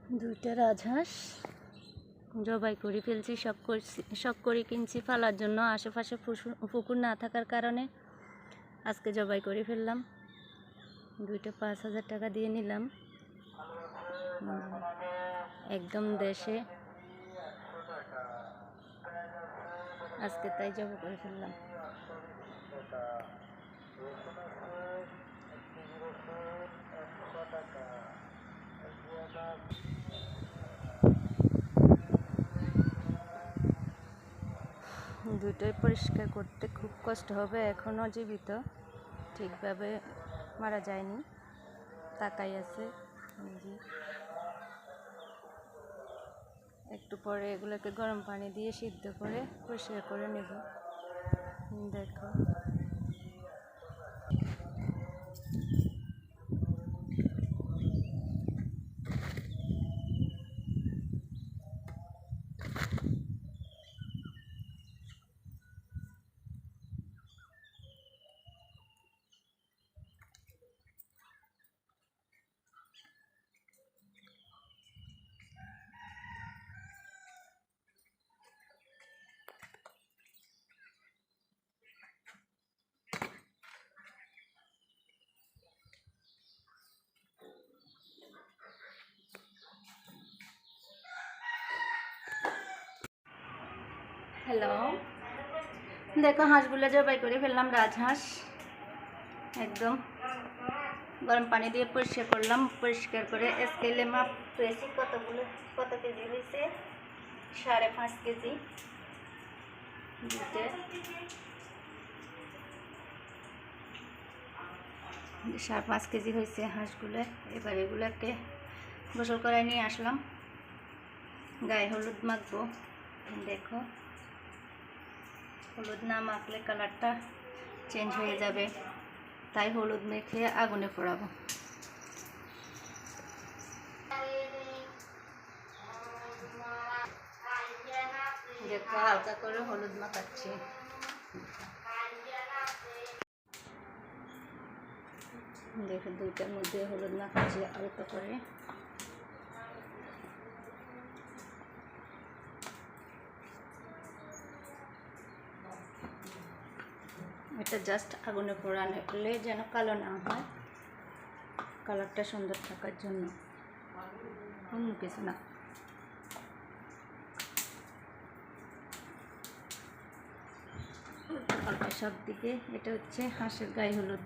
দুইটা রাজহাঁস জবাই করে ফেলছি। শখ করে কিনছি ফালার জন্য, আশেপাশে পুকুর না থাকার কারণে আজকে জবাই করে ফেললাম। দুইটা 5,000 টাকা দিয়ে নিলাম, একদম দেশে। আজকে তাই জবাই করে ফেললাম। দুইটাই পরিষ্কার করতে খুব কষ্ট হবে, এখনও জীবিত, ঠিকভাবে মারা যায়নি, তাকাই আছে। একটু পরে এগুলোকে গরম পানি দিয়ে সিদ্ধ করে পরিষ্কার করে নেব। দেখো হ্যালো, দেখো হাঁসগুলো জবাই করে ফেললাম। রাজহাঁস একদম গরম পানি দিয়ে পরিষ্কার করলাম। পরিষ্কার করে স্কেলে মাপ পেয়েছি কত কেজি হয়েছে। 5.5 কেজি। 5.5 কেজি হয়েছে হাঁসগুলো। এবার এগুলোকে গোসল করে নিয়ে আসলাম। গায়ে হলুদ মাখবো। দেখো, হলুদ না মাখলে কালারটা চেঞ্জ হয়ে যাবে, তাই হলুদ মেখে আগুনে পোড়াবো। দেখো, হালকা করে হলুদ মাখাচ্ছি। দেখো, দুইটার মধ্যে হলুদ মাখাচ্ছি হালকা করে। এটা জাস্ট আগুনে পোড়ানো হলে যেন কালো না হয়, কালারটা সুন্দর থাকার জন্য, অন্য কিছু না। হালকা সব দিকে। এটা হচ্ছে হাঁসের গায়ে হলুদ।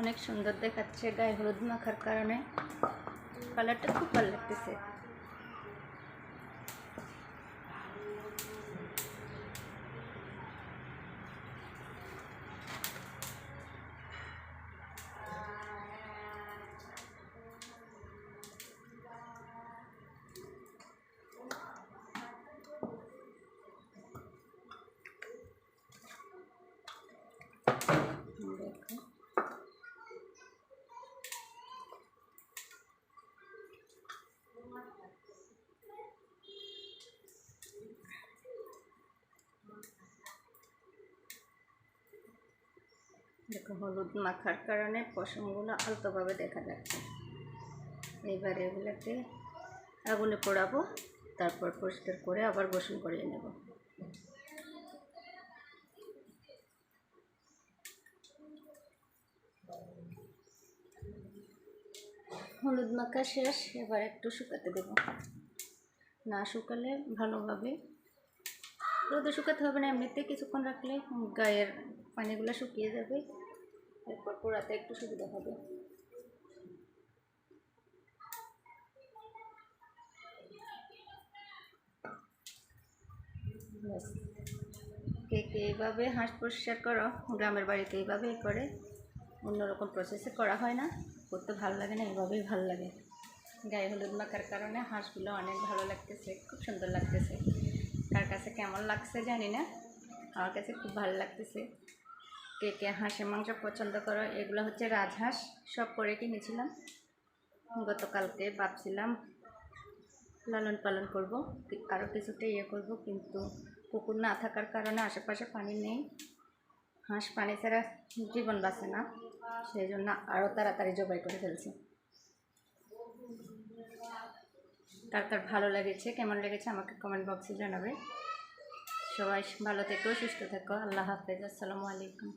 অনেক সুন্দর দেখাচ্ছে গায়ে হলুদ মাখার কারণে, কালারটা খুব ভালো লাগতেছে। দেখো, হলুদ মাখার কারণে পশমগুলো আলতোভাবে দেখা যাচ্ছে। এবার এগুলোকে আগুনে পোড়াবো, তারপর পরিষ্কার করে আবার গোসল করিয়ে নেব। হলুদ মাখা শেষ, এবার একটু শুকাতে দেব। না শুকালে ভালোভাবে, রোদে শুকাতে হবে না, এমনিতে কিছুক্ষণ রাখলে গায়ের পানিগুলো শুকিয়ে যাবে, এরপর পোড়াতে একটু সুবিধা হবে। কে কে এইভাবে হাঁস পরিষ্কার করো? গ্রামের বাড়িতে এইভাবেই করে, অন্যরকম প্রসেসে করা হয় না, করতে ভালো লাগে না, এইভাবেই ভালো লাগে। গায়ে হলুদ মাখার কারণে হাঁসগুলো অনেক ভালো লাগতেছে, খুব সুন্দর লাগতেছে। কার কাছে কেমন লাগছে জানি না, আমার কাছে খুব ভালো লাগতেছে। কে কে হাঁসের মাংস পছন্দ করো। এগুলো হচ্ছে রাজহাঁস, সব করে কিনেছিলাম। গতকালকে ভাবছিলাম লালন পালন করব, আরও কিছুটা করব, কিন্তু পুকুর না থাকার কারণে আশেপাশে পানি নেই। হাঁস পানি ছাড়া জীবন বাঁচে না, সেই জন্য আরও তাড়াতাড়ি জবাই করে ফেলছি। কার কার ভালো লেগেছে, কেমন লেগেছে আমাকে কমেন্ট বক্সে জানাবে। সবাই ভালো থেকো, সুস্থ থেকো। আল্লাহ হাফেজ, আসসালামু আলাইকুম।